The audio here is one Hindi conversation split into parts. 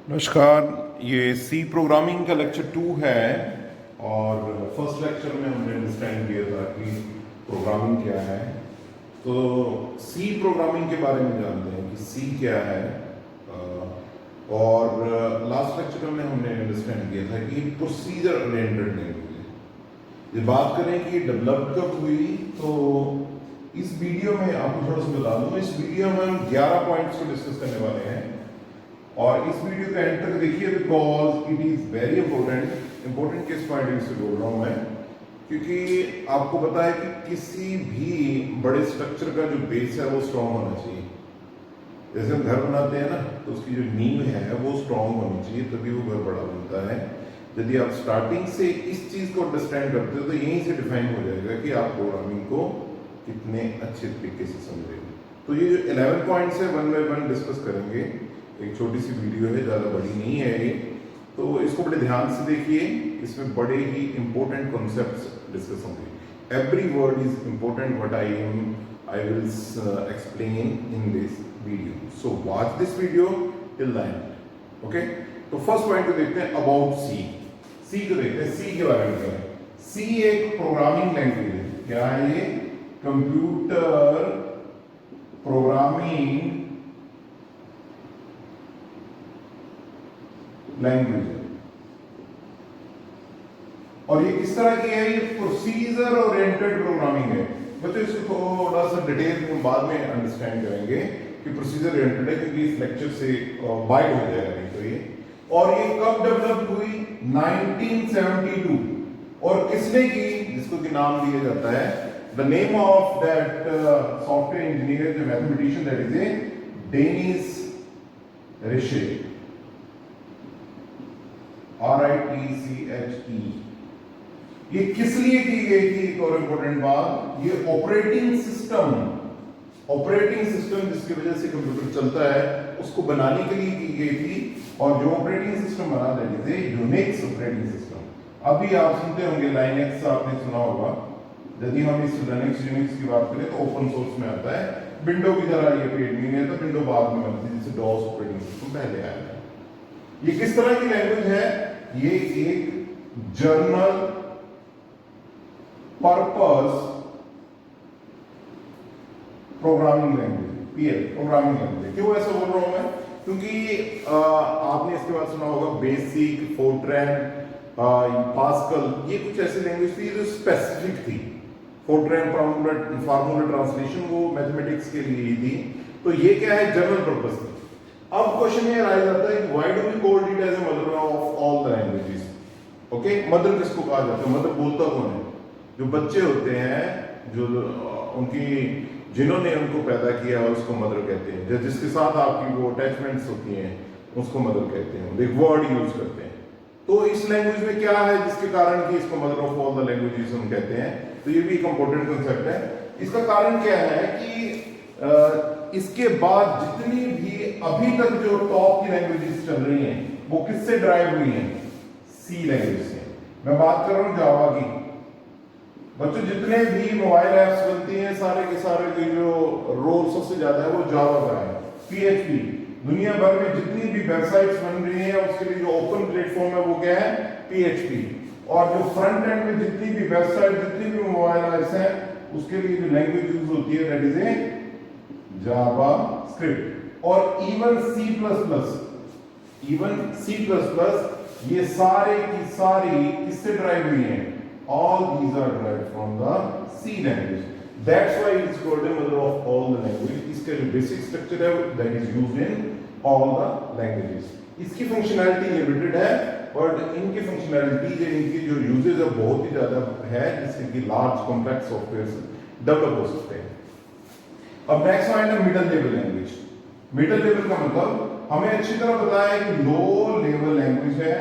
नमस्कार। ये सी प्रोग्रामिंग का लेक्चर 2 है और फर्स्ट लेक्चर में हमने अंडरस्टैंड किया था कि प्रोग्रामिंग क्या है। तो सी प्रोग्रामिंग के बारे में जानते हैं कि सी क्या है। और लास्ट लेक्चर में हमने अंडरस्टैंड किया था कि प्रोसीजर ओरिएंटेड लैंग्वेज है। ये बात करें कि डेवलप कब हुई, तो इस वीडियो में आपको थोड़ा सा बता दूं, इस वीडियो में हम 11 पॉइंट्स को डिस्कस करने वाले हैं और इस वीडियो का एंड तक देखिए because it is very important किस पॉइंट से बोल रहा हूं मैं, क्योंकि आपको पता है कि किसी भी बड़े स्ट्रक्चर का जो बेस है वो स्ट्रांग होना चाहिए। जैसे हम घर बनाते हैं ना, तो उसकी जो नींव है वो स्ट्रांग होनी चाहिए, तभी वो घर बड़ा बनता है। यदि आप स्टार्टिंग से इस चीज को अंडरस्टैंड करते हो तो यहीं से डिफाइन हो जाएगा कि आप प्रोग्रामिंग को कितने अच्छे तरीके से समझेंगे। तो ये जो 11 पॉइंट्स है वन बाय वन डिस्कस करेंगे। एक छोटी सी वीडियो है, ज़्यादा बड़ी नहीं है ये, तो इसको बड़े ध्यान से देखिए। इसमें बड़े ही इंपॉर्टेंट कॉन्सेप्ट्स डिस्कस होंगे। Every word is important what I will explain in this video, so watch this video till the end. Okay, तो फर्स्ट पॉइंट को देखते हैं अबाउट सी। सी को देखते हैं, सी के बारे में क्या है। सी एक प्रोग्रामिंग लैंग्वेज है। क्या है ये? कंप्यूटर प्रोग्रामिंग लैंग्वेज है। और ये किस तरह की है? ये प्रोसीजर ओरिएंटेड प्रोग्रामिंग है। बच्चों इसको थोड़ा सा डिटेल में बाद में अंडरस्टैंड करेंगे कि प्रोसीजर ओरिएंटेड है, क्योंकि इस लेक्चर से वाइड हो जाएगा नहीं तो ये। और ये कब डेवलप हुई? 1972। और किसने की? जिसको कि नाम दिया जाता है, the name of that software engineer, the mathematician, that is a Dennis Ritchie, RITCHE। ये किस लिए की गई थी? एक और इंपॉर्टेंट बात, ये ऑपरेटिंग सिस्टम जिसकी वजह से कंप्यूटर चलता है उसको बनाने के लिए की गई थी। और जो ऑपरेटिंग सिस्टम बना थे यूनिक्स ऑपरेटिंग सिस्टम। अभी आप सुनते होंगे लाइनेक्स, आपने सुना होगा। यदि हम इस लिनक्स यूनिक्स की बात करें तो ओपन सोर्स में आता है। विंडो की तरह ये पेड नहीं है, तो विंडो बाद में बनती है, जैसे डॉस ऑपरेटिंग सिस्टम पहले आया है। ये किस तरह की लैंग्वेज है? ये एक journal purpose programming language, PL programming language. क्यों ऐसा बोल रहा हूं मैं? क्योंकि आपने इसके बाद सुना होगा बेसिक, फोर्ट्रैन, पास्कल। ये कुछ ऐसी लैंग्वेज थी जो स्पेसिफिक थी। फोर्ट्रैन फार्मूला ट्रांसलेशन वो मैथमेटिक्स के लिए थी। तो ये क्या है? जनरल पर्पस थी। अब क्वेश्चन ये आ जाता है, why do we called it as a mother of all the languages? Okay, mother किसको कहा जाता है? मदर बोलता कौन है? जो बच्चे होते हैं, जो जिन्होंने उनको पैदा किया उसको मदर कहते हैं। जिसके साथ आपकी वो अटैचमेंट्स होती हैं उसको मदर कहते हैं। एक वर्ड यूज करते हैं। तो इस लैंग्वेज में क्या है जिसके कारण कि इसको mother of all the languages हम कहते हैं? तो ये भी एक इंपॉर्टेंट कंसेप्ट है। इसका कारण क्या है कि इसके बाद जितनी भी अभी तक जो टॉप की लैंग्वेजेस चल रही हैं वो किससे ड्राइव हुई हैं? सी लैंग्वेज से। मैं बात कर रहा हूं जावा की। बच्चों जितने भी मोबाइल एप्स बनती हैं सारे के सारे जो रोल सबसे ज्यादा है वो जावा का है। PHP, दुनिया भर में जितनी भी वेबसाइट्स बन रही हैं उसके लिए जो ओपन प्लेटफॉर्म है वो क्या है? PHP। और जो फ्रंट एंड में जितनी भी वेबसाइट, जितनी भी मोबाइल एप्स हैं उसके लिए जो लैंग्वेज यूज होती है दैट इज ए जावास्क्रिप्ट। और इवन C++, ये सारे की सारी किससे ड्राइव हुई हैं? All these are derived from the C language. That's why it is called the mother of all the languages. इसका जो basic structure है that is used in all the languages. इसकी functionality limited है, but इनकी functionality इनकी जो uses है बहुत ही ज़्यादा है, जिससे कि large complex software develop हो सकते हैं। अब next पॉइंट है middle level language. Middle level का मतलब हमें अच्छी तरह पता है कि low level language है,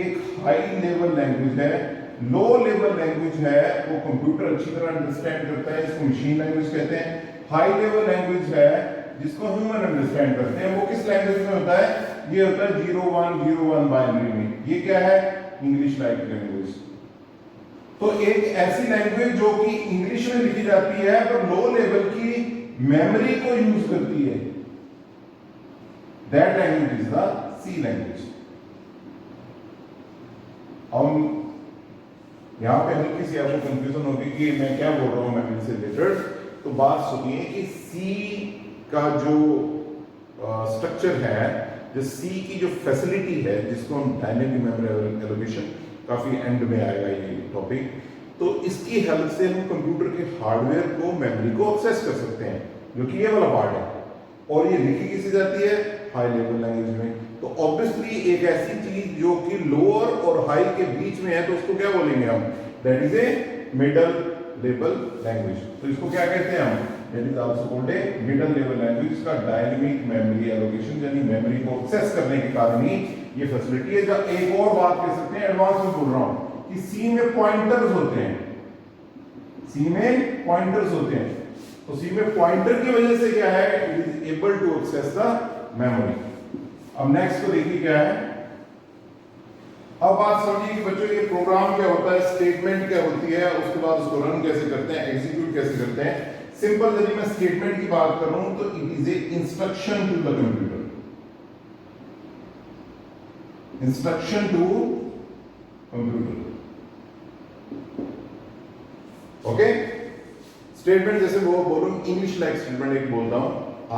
एक high level language है। लो लेवल लैंग्वेज है वो कंप्यूटर अच्छी तरह अंडरस्टैंड करता है, इसको मशीन लैंग्वेज कहते हैं। हाई लेवल लैंग्वेज है जिसको ह्यूमन अंडरस्टैंड करते हैं, वो किस लैंग्वेज में होता है? ये होता है 0101 बाइनरी में। ये क्या है? English like language. तो एक ऐसी लैंग्वेज जो कि इंग्लिश में लिखी जाती है पर लो लेवल की मेमोरी को यूज करती है, that language is the C C language. हम यहाँ पे हल्की सी आपको कंफ्यूजन होगी कि मैं क्या बोल रहा हूँ मेमोरी से रिलेटेड। तो बात सुनिए कि सी का जो स्ट्रक्चर है, जो सी की जो फैसिलिटी है, जिसको हम डायनेमिक मेमोरी एलोकेशन, काफी एंड में आएगा ये टॉपिक, तो इसकी हेल्प से हम कंप्यूटर के हार्डवेयर को, मेमोरी को एक्सेस कर सकते हैं, जो कि ये वाला पार्ट है। और ये लिखी किससे जाती है? हाई लेवल लैंग्वेज में। तो ऑब्वियसली एक ऐसी चीज जो कि लोअर और हाई के बीच में है, तो उसको क्या बोलेंगे हम? That is A middle level language. तो इसको क्या कहते हैं हम? That is also called a middle level language का डायनेमिक मेमोरी एलोकेशन, यानी मेमोरी को एक्सेस करने के कारण ही ये फैसिलिटी है। जब एक और बात कह सकते हैं, एडवांस में बोल रहा हूं कि सी में पॉइंटर्स होते हैं, सी में पॉइंटर्स होते हैं। तो सी में पॉइंटर की वजह से क्या है? It is able to access the memory. अब नेक्स्ट को देखिए क्या है। अब बात समझिए कि बच्चों ये प्रोग्राम क्या होता है, स्टेटमेंट क्या होती है, उसके बाद उसको रन कैसे करते हैं, एग्जीक्यूट कैसे करते हैं। सिंपल यदि मैं स्टेटमेंट की बात करूं तो it is a instruction to the computer, instruction to computer. Okay, statement जैसे वो बोलूं, इंग्लिश लाइक स्टेटमेंट एक बोलता हूं,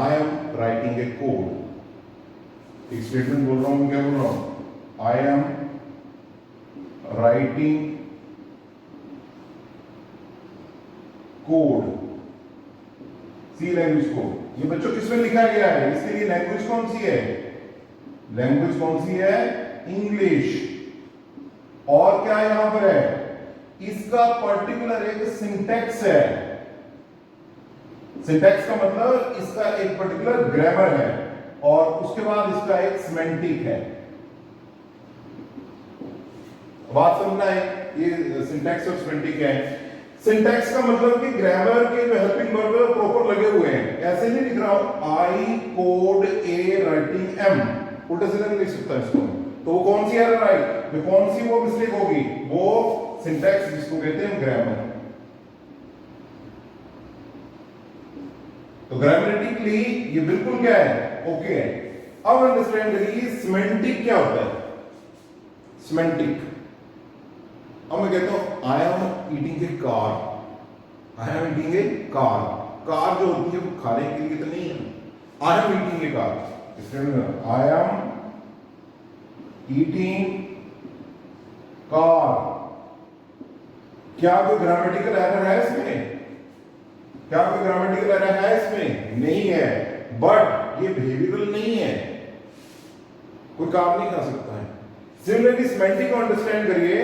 I am writing a code. एक स्टेटमेंट बोल रहा हूं, क्या बोल रहा हूं? I am writing code, C language code. ये बच्चों किसमें लिखा गया है? इसके लिए लैंग्वेज कौन सी है? लैंग्वेज कौन सी है? इंग्लिश। और क्या यहां पर है? इसका पर्टिकुलर एक सिंटैक्स है। सिंटैक्स का मतलब इसका एक पर्टिकुलर ग्रामर है, और उसके बाद इसका एक सिमेंटिक है। बात समझना है, ये सिंटैक्स और सिमेंटिक है। सिंटैक्स का मतलब कि ग्रामर के जो हेल्पिंग वर्ब है प्रॉपर लगे हुए हैं। ऐसे नहीं लिख रहा हूं आई कोड ए राइटिंग एम, उल्टा सीधा नहीं लिख सकता इसको। तो वो कौन सी एरर आई? जो कौन सी वो मिस्टेक होगी? वो सिंटैक्स, जिसको कहते हैं ग्रामर। तो ग्रामेटिकली ये बिल्कुल क्या है? ओके है। अब अंडरस्टैंड करिए सिमेंटिक क्या होता है। सिमेंटिक, अब मैं कहता हूं I am eating A car, I am eating A car. Car जो होती है वो खाने के लिए तो नहीं है। I am eating A car, इसमें आई एम ईटिंग कार। क्या कोई ग्रामेटिकल एरर है इसमें? क्या कोई ग्रामेटिकल एरर है इसमें? नहीं है। बट ये बिहेवियरल नहीं है, कोई काम नहीं कर सकता है। सिमिलरली सिमेंटिक को अंडरस्टैंड करिए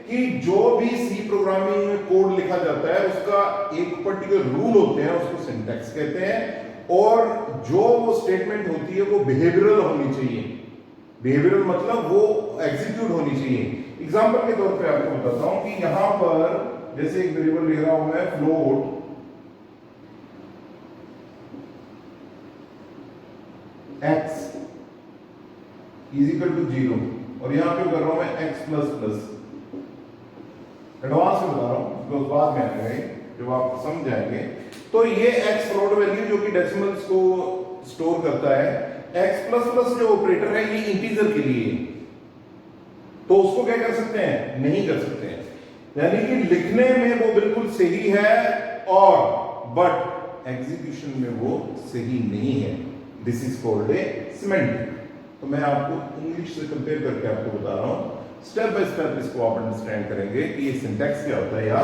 कि जो भी सी प्रोग्रामिंग में कोड लिखा जाता है उसका एक पर्टिकुलर रूल होते हैं, उसको सिंटैक्स कहते हैं। और जो वो स्टेटमेंट होती है वो बिहेवियरल होनी चाहिए। बिहेवियरल मतलब वो एग्जीक्यूट होनी चाहिए। एग्जांपल के तौर पे आपको बताता हूं कि यहां पर जैसे एक वेरिएबल लिख रहा हूं मैं, float x is equal to 0, और यहां पे कर रहा हूं मैं x प्लस प्लस। एडवांस में बता रहा हूं, तो बाद में आएगा जब आप समझ जाएंगे। तो ये x फ्लोट वैल्यू जो कि डेसिमल्स को स्टोर करता है, x प्लस प्लस जो ऑपरेटर है ये इंटीजर के लिए, तो उसको क्या कर सकते हैं? नहीं कर सकते हैं। यानी कि लिखने में वो बिल्कुल सही है, और बट एग्जीक्यूशन में वो सही नहीं है। This is called a semantic. तो मैं आपको इंग्लिश से कंपेयर करके आपको बता रहा हूं, स्टेप बाय स्टेप इसको आप अंडरस्टैंड करेंगे कि ये सिंटैक्स क्या होता है या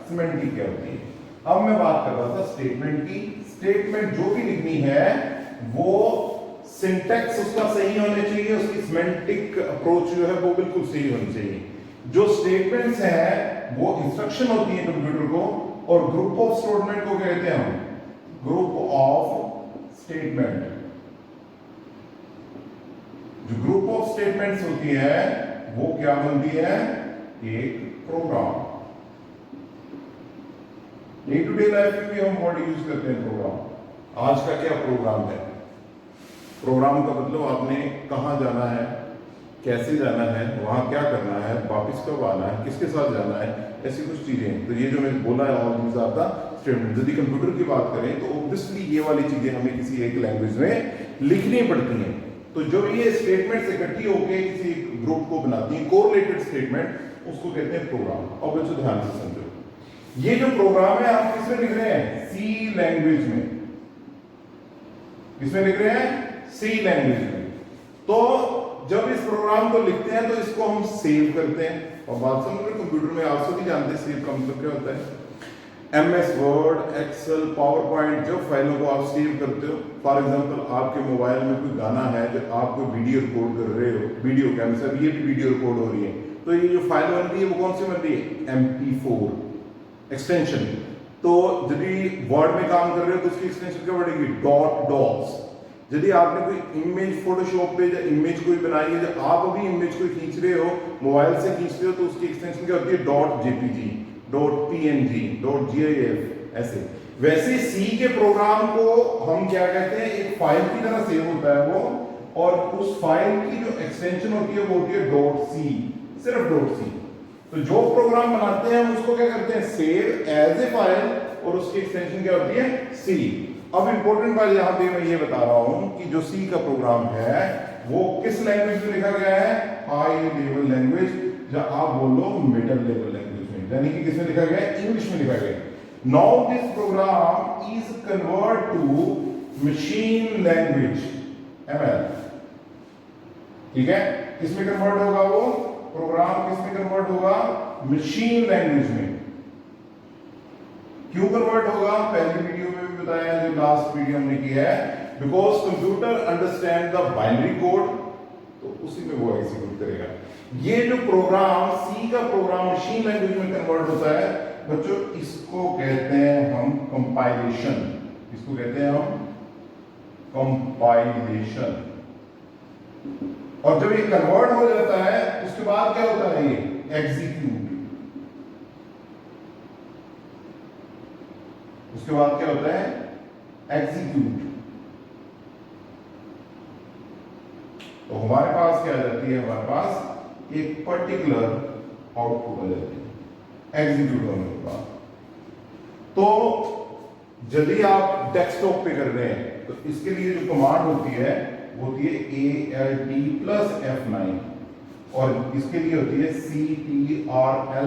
सिमेंटिक क्या होती है। अब मैं बात कर रहा था स्टेटमेंट की। स्टेटमेंट जो भी लिखनी है वो सिंटैक्स उसका सही होने चाहिए, उसकी सिमेंटिक अप्रोच जो है वो बिल्कुल सही होनी चाहिए। जो स्टेटमेंट्स हैं वो इंस्ट्रक्शन होती है कंप्यूटर को, और ग्रुप ऑफ स्टेटमेंट को कहते हैं हम ग्रुप ऑफ स्टेटमेंट। जो ग्रुप ऑफ स्टेटमेंट्स होती है वो क्या बनती है? एक program. Day to day life में भी हम वर्ड यूज करते हैं प्रोग्राम। आज का क्या प्रोग्राम है? प्रोग्राम का मतलब आपने कहां जाना है, कैसे जाना है, वहां क्या करना है, वापस कब आना है, किसके साथ जाना है, ऐसी कुछ चीजें। तो ये जो मैंने बोला है all these are the statement. यदि कंप्यूटर की बात करें तो ऑब्वियसली ये वाली चीजें हमें किसी एक लैंग्वेज में लिखनी पड़ती हैं। तो जो ये स्टेटमेंट्स इकट्ठी होकर किसी ग्रुप को बनाती हैं, कोरिलेटेड स्टेटमेंट, उसको कहते हैं प्रोग्राम। अब बच्चों ध्यान से समझो, ये जो प्रोग्राम है आप किसमें लिख रहे हैं? सी लैंग्वेज में। किसमें लिख रहे हैं? सी लैंग्वेज में। तो जब इस प्रोग्राम को लिखते हैं तो इसको हम सेव करते हैं। और बात समझ रहे, कंप्यूटर में आप सभी जानते हैं सेव का मतलब क्या होता है। MS Word, Excel, PowerPoint, जो फाइलों को आप सेव करते हो, फॉर एग्जांपल आपके मोबाइल में कोई गाना है जो आप कोई वीडियो रिकॉर्ड कर रहे हो, वीडियो का मतलब ये भी वीडियो रिकॉर्ड हो रही है, तो ये जो फाइल बन रही है वो कौन सी बन रही है? MP4 extension. तो यदि वर्ड में काम कर रहे हो तो उसकी एक्सटेंशन क्या बढ़ेगी? .docs। यदि आपने कोई इमेज फोटोशॉप पे या इमेज कोई बनाई है, जब आप अभी इमेज कोई खींच रहे हो, मोबाइल से खींच रहे हो, तो उसकी एक्सटेंशन क्या होती है? .jpg, .png, .gif, ऐसे। वैसे सी के प्रोग्राम को हम क्या कहते हैं? एक फाइल की तरह सेव होता है वो, और उस फाइल की जो एक्सटेंशन होती है वो होती है .c, सिर्फ .c। तो जो प्रोग्राम बनाते हैं हम उसको क्या करते हैं? सेव एज ए फाइल, और उसकी एक्सटेंशन क्या होती है? सी। अब इंपॉर्टेंट बात यहां पे मैं ये बता रहा हूं कि जो सी का प्रोग्राम है वो किस लैंग्वेज में लिखा गया है? हाई लेवल लैंग्वेज, या आप बोल लो मिडिल लेवल लैंग्वेज में, यानी कि किसमें लिखा गया है? इंग्लिश में लिखा गया है। Now this program is convert to machine language, ML। ठीक है, किसमें कन्वर्ट होगा वो प्रोग्राम? किसमें कन्वर्ट होगा? मशीन लैंग्वेज में। क्यों कन्वर्ट होगा? पहली वीडियो में भी बताया, जो लास्ट वीडियो हमने किया है, because computer understand the binary code, तो उसी में वो एग्जीक्यूट करेगा। ये जो प्रोग्राम सी का प्रोग्राम मशीन लैंग्वेज में कन्वर्ट होता है बच्चों, इसको कहते हैं हम कंपाइलेशन। इसको कहते हैं हम कंपाइलेशन। और जब ये कन्वर्ट हो जाता है उसके बाद क्या होता है? ये एग्जीक्यूट। उसके बाद क्या होता है? एग्जीक्यूट। तो हमारे पास क्या आ जाती है? हमारे पास एक पर्टिकुलर आउटपुट आ जाती है एग्जीक्यूट होने के बाद। तो यदि आप डेस्कटॉप पे कर रहे हैं तो इसके लिए जो कमांड होती है वो होती है ALT+F9, और इसके लिए होती है CTRL+F9।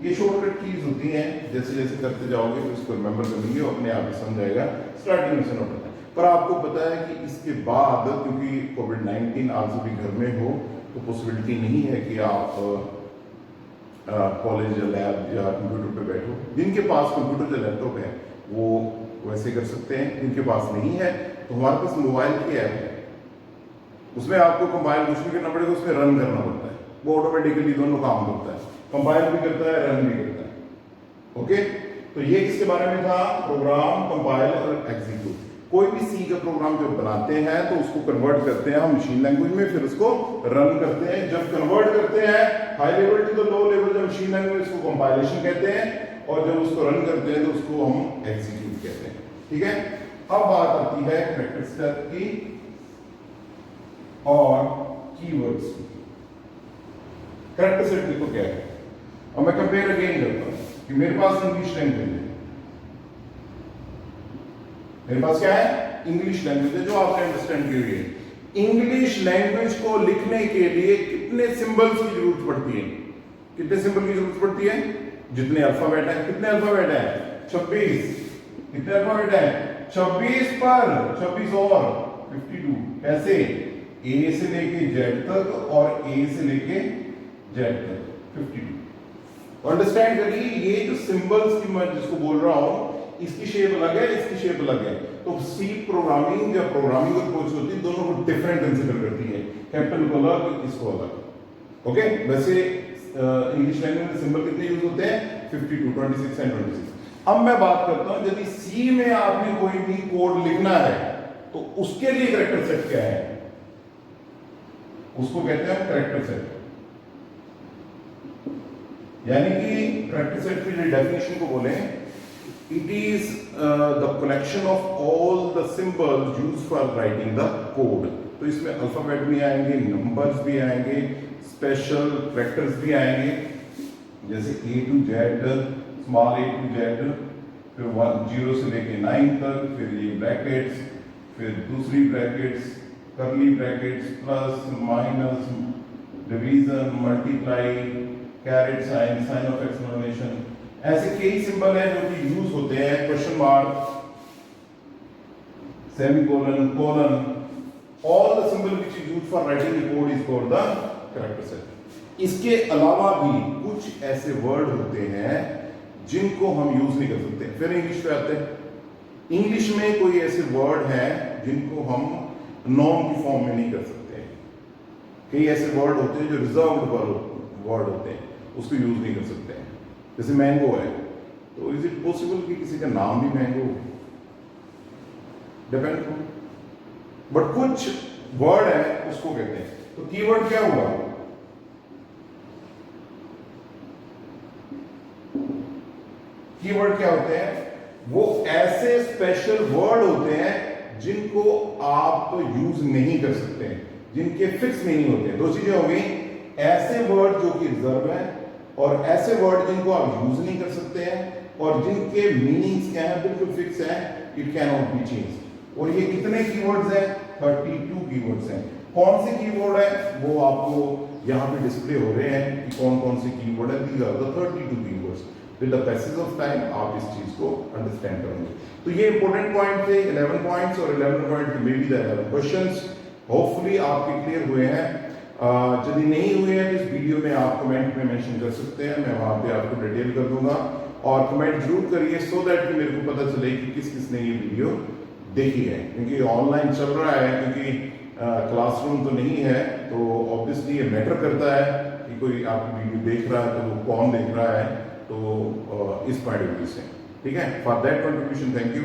ये शॉर्टकट कीज होती हैं, जैसे जैसे करते जाओगे तो इसको रिमेंबर कर लीजिए, अपने आप ही समझ आएगा। स्टार्टिंग में से नोट करना है। पर आपको पता है कि इसके बाद, क्योंकि कोविड-19 आप सभी घर में हो, तो पॉसिबिलिटी नहीं है कि आप कॉलेज या लैब या कंप्यूटर पे बैठो। जिनके पास कंप्यूटर या लैपटॉप है वो वैसे कर सकते हैं, जिनके पास नहीं है तो हमारे पास मोबाइल की ऐप है, उसमें आपको कंपाइल कुछ भी करना पड़ेगा, उसमें रन करना पड़ता है, वो ऑटोमेटिकली दोनों काम करता है, कंपाइल भी करता है, रन भी करता है। ओके, तो ये किसके बारे में था? प्रोग्राम, कंपाइल और एग्जीक्यूट। कोई भी सी का प्रोग्राम जब बनाते हैं तो उसको कन्वर्ट करते हैं हम मशीन लैंग्वेज में, फिर उसको रन करते हैं। जब कन्वर्ट करते हैं high level to the low level, जब मशीन लैंग्वेज, उसको कंपाइलेशन कहते हैं, और जब उसको रन करते हैं तो उसको हम एग्जीक्यूट कहते हैं। ठीक है, अब बात आती है कैरेक्टर सेट की और कीवर्ड्स की। कैरेक्टर सेट देखो क्या है, और मैं कंपेयर अगेन करता हूं कि मेरे पास इंग्लिश लैंग्वेज है, मेरे पास क्या है? इंग्लिश लैंग्वेज है, जो आपने अंडरस्टैंड की हुई है। इंग्लिश लैंग्वेज को लिखने के लिए कितने सिंबल्स की जरूरत पड़ती है? कितने सिंबल की जरूरत पड़ती है? जितने अल्फाबेट है। कितने अल्फाबेट है? 26। कितने अल्फाबेट है? 26 पर 26 और 52। कैसे? ए से लेके जेड तक और ए से लेके जेड तक 52। अंडरस्टैंड करिए, ये जो सिंबल्स की मैं जिसको बोल रहा हूं, इसकी शेप अलग है, इसकी शेप अलग है। तो सी प्रोग्रामिंग जब प्रोग्रामिंग अप्रोच होती है, दोनों को डिफरेंट कंसीडर करती है, कैपिटल को अलग, इसको अलग। ओके, वैसे इंग्लिश लैंग्वेज में सिंबल कितने यूज होते हैं? 52, 26 एंड 26। अब मैं बात करता हूं, यदि सी में आपने कोई भी कोड लिखना है तो उसके लिए कैरेक्टर सेट क्या है? उसको कहते हैं कैरेक्टर सेट। यानी कि कैरेक्टर सेट की डेफिनेशन को बोले, it is the collection of all the symbols used for writing the code। तो इसमें अल्फाबेट भी आएंगे, नंबर्स भी आएंगे, स्पेशल कैरेक्टर्स भी आएंगे, जैसे A to Z, small a to Z, फिर 0 से लेके 9 तक, फिर ये ब्रैकेट्स, फिर दूसरी brackets, curly brackets, plus minus, division, multiply, caret sign, sign of exclamation, ऐसे कई सिंबल हैं जो कि यूज होते हैं, question mark, semicolon, colon, all the symbol which is used for writing the code is called the character set. इसके अलावा भी कुछ ऐसे वर्ड होते हैं जिनको हम यूज नहीं कर सकते। फिर इंग्लिश पे आते हैं। इंग्लिश में कोई ऐसे वर्ड हैं जिनको हम नॉन की फॉर्म में नहीं कर सकते। कई ऐसे वर्ड होते हैं जो रिजर्व्ड वर्ड होते हैं, उसको यूज नहीं कर सकते। जैसे मैंगो है, तो इज इट पॉसिबल कि किसी का नाम भी मैंगो? डिपेंड। बट कुछ वर्ड है उसको कहते हैं। तो कीवर्ड क्या हुआ? कीवर्ड क्या होते हैं? वो ऐसे स्पेशल वर्ड होते हैं जिनको आप यूज नहीं कर सकते हैं, जिनके फिक्स मीनिंग होते हैं। दो चीजें हो गई, ऐसे वर्ड जो कि रिजर्व है और ऐसे वर्ड जिनको आप यूज नहीं कर सकते हैं और जिनके मीनिंग्स क्या है, बिल्कुल फिक्स है, it can not be change. और ये कितने कीवर्ड्स हैं? 32 कीवर्ड्स हैं। कौन से कीवर्ड है वो आपको यहाँ पे डिस्प्ले हो रहे हैं कि कौन कौन से कीवर्ड है। These are the 32 keywords. With the passage of time आप इस चीज को अंडरस्टैंड करेंगे। तो ये इंपॉर्टेंट पॉइंट थे, 11 पॉइंट्स, और 11 point may be the 11 questions. Hopefully आपके क्लियर हुए हैं। यदि नहीं हुए हैं तो इस वीडियो में आप कमेंट में मेंशन कर सकते हैं, मैं वहां पे आपको डिटेल कर दूंगा। और कमेंट जरूर करिए सो दैट कि मेरे को पता चले कि किस किस ने ये वीडियो देखी है, क्योंकि ऑनलाइन चल रहा है, क्योंकि क्लासरूम तो नहीं है, तो ऑब्वियसली ये मैटर करता है कि कोई आपकी वीडियो देख रहा है तो वो कौन देख रहा है, तो इस पॉइंट ऑफ व्यू से। ठीक है, for that contribution thank you.